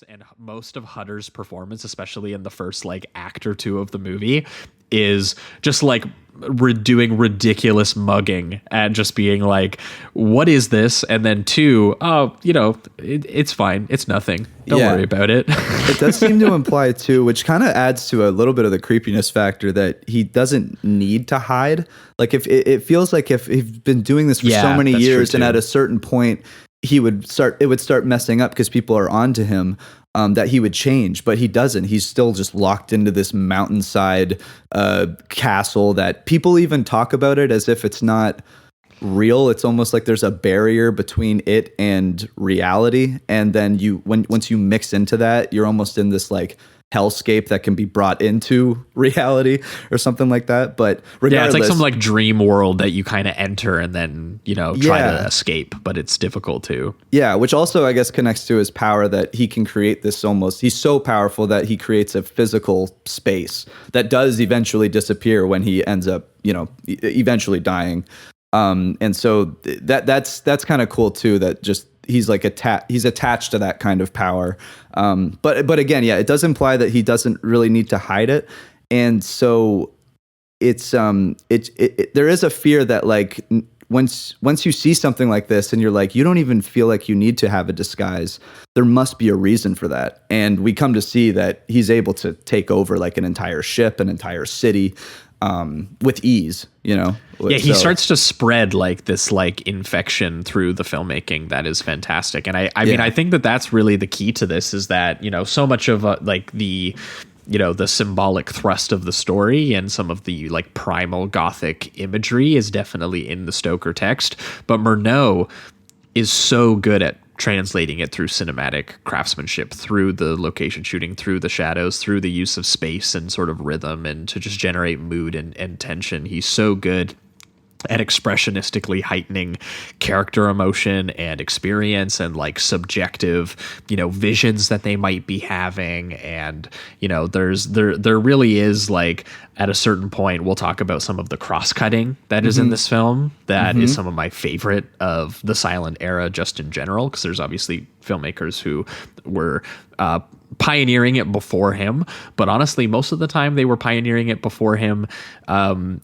And most of Hutter's performance, especially in the first like act or two of the movie, is just like doing ridiculous mugging and just being like, what is this? And then two, oh, it's fine, it's nothing, don't worry about it. It does seem to imply too, which kind of adds to a little bit of the creepiness factor, that he doesn't need to hide. Like if it feels like if he's been doing this for so many years and at a certain point it would start messing up because people are onto him, that he would change, but he doesn't. He's still just locked into this mountainside castle that people even talk about it as if it's not real. It's almost like there's a barrier between it and reality. And then once you mix into that, you're almost in this like hellscape that can be brought into reality or something like that. But regardless, yeah, it's like some like dream world that you kind of enter and then try to escape, but it's difficult to. Yeah, which also I guess connects to his power, that he can create this he's so powerful that he creates a physical space that does eventually disappear when he ends up eventually dying. And so that's kind of cool too, that just he's like he's attached to that kind of power. But again, yeah, it does imply that he doesn't really need to hide it. And so it's there is a fear that like once you see something like this and you're like, you don't even feel like you need to have a disguise, there must be a reason for that. And we come to see that he's able to take over like an entire ship, an entire city, with ease, Yeah, he starts to spread like this like infection through the filmmaking that is fantastic. And I mean, I think that that's really the key to this, is that, so much of like the symbolic thrust of the story and some of the like primal gothic imagery is definitely in the Stoker text, but Murnau is so good at translating it through cinematic craftsmanship, through the location shooting, through the shadows, through the use of space and sort of rhythm, and to just generate mood and tension. He's so good at expressionistically heightening character emotion and experience and like subjective, visions that they might be having. And, there really is like, at a certain point, we'll talk about some of the cross-cutting that is in this film. That is some of my favorite of the silent era just in general, because there's obviously filmmakers who were pioneering it before him, but honestly, most of the time they were pioneering it before him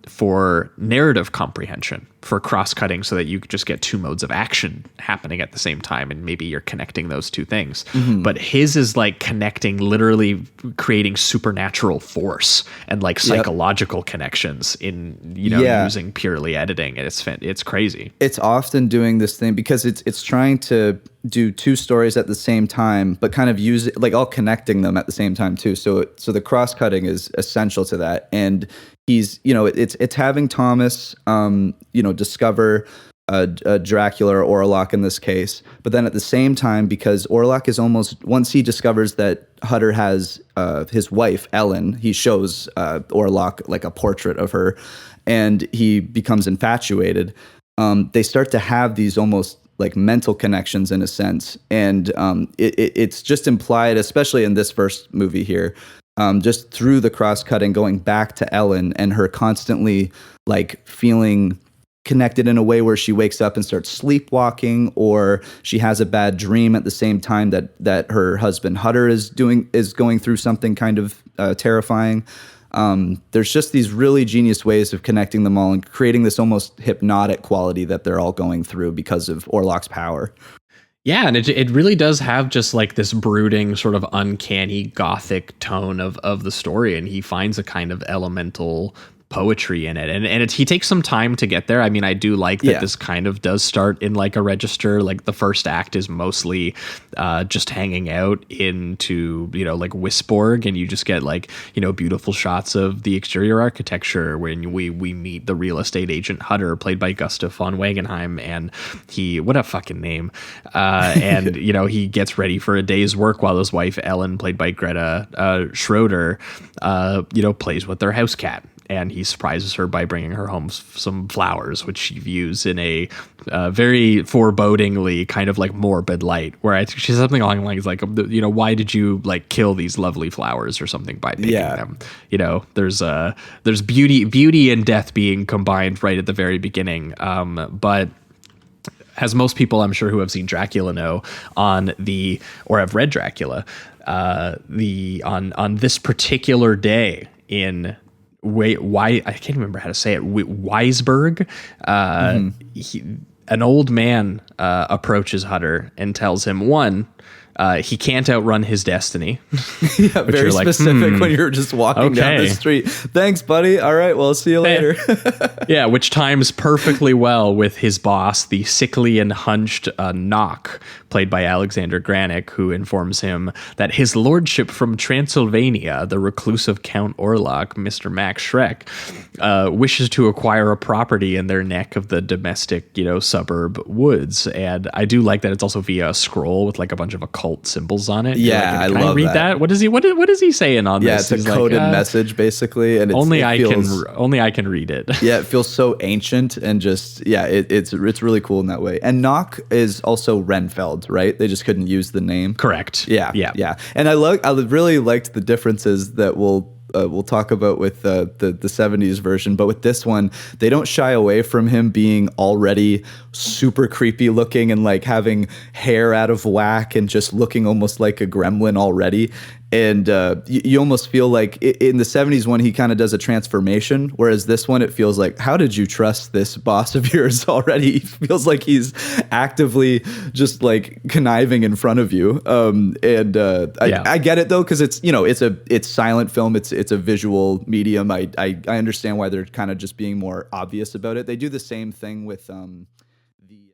for narrative comprehension, for cross-cutting, so that you could just get two modes of action happening at the same time, and maybe you're connecting those two things. But his is like connecting, literally creating supernatural force and like psychological connections in using purely editing. And it's crazy. It's often doing this thing because it's trying to do two stories at the same time, but kind of use it like all connecting them at the same time too. So the cross-cutting is essential to that. And he's, it's having Thomas, discover Dracula or Orlok in this case, but then at the same time, because Orlok is almost, once he discovers that Hutter has his wife Ellen, he shows Orlok like a portrait of her, and he becomes infatuated. They start to have these almost like mental connections in a sense, and it's just implied, especially in this first movie here, just through the cross-cutting, going back to Ellen and her constantly like feeling connected in a way where she wakes up and starts sleepwalking, or she has a bad dream at the same time that her husband Hutter is going through something kind of terrifying. There's just these really genius ways of connecting them all and creating this almost hypnotic quality that they're all going through because of Orlok's power. Yeah, and it really does have just like this brooding, sort of uncanny gothic tone of the story, and he finds a kind of elemental poetry in it, and he takes some time to get there. I mean, I do like that this kind of does start in like a register. Like the first act is mostly just hanging out into like Wisborg, and you just get like beautiful shots of the exterior architecture when we meet the real estate agent Hutter, played by Gustav von Wagenheim, and what a fucking name, and he gets ready for a day's work while his wife Ellen, played by Greta Schroeder, plays with their house cat. And he surprises her by bringing her home some flowers, which she views in a very forebodingly kind of like morbid light, where she says something along the lines like, why did you like kill these lovely flowers or something by picking them? There's beauty and death being combined right at the very beginning. But as most people I'm sure who have seen Dracula know, or have read Dracula, on this particular day in why I can't remember how to say it, Weisberg, an old man approaches Hutter and tells him, one, he can't outrun his destiny. Yeah, very specific when you're just walking down the street. Thanks, buddy. All right, well, see you later. Yeah, which times perfectly well with his boss, the sickly and hunched Knock, played by Alexander Granick, who informs him that his lordship from Transylvania, the reclusive Count Orlok, Mr. Max Schreck, wishes to acquire a property in their neck of the domestic, suburb woods. And I do like that it's also via a scroll with like a bunch of occult symbols on it. Yeah, I love that. What is he saying on this? Yeah, it's a coded message basically, and only I can read it. Yeah, it feels so ancient and just it's really cool in that way. And Knock is also Renfeld, right? They just couldn't use the name. Correct. Yeah. And I really liked the differences that we'll talk about with the 70s version, but with this one, they don't shy away from him being already super creepy looking and like having hair out of whack and just looking almost like a gremlin already. And you almost feel like in the 70s one, he kind of does a transformation, whereas this one, it feels like, how did you trust this boss of yours already? He feels like he's actively just like conniving in front of you. I get it though, because it's silent film. It's a visual medium. I understand why they're kind of just being more obvious about it. They do the same thing with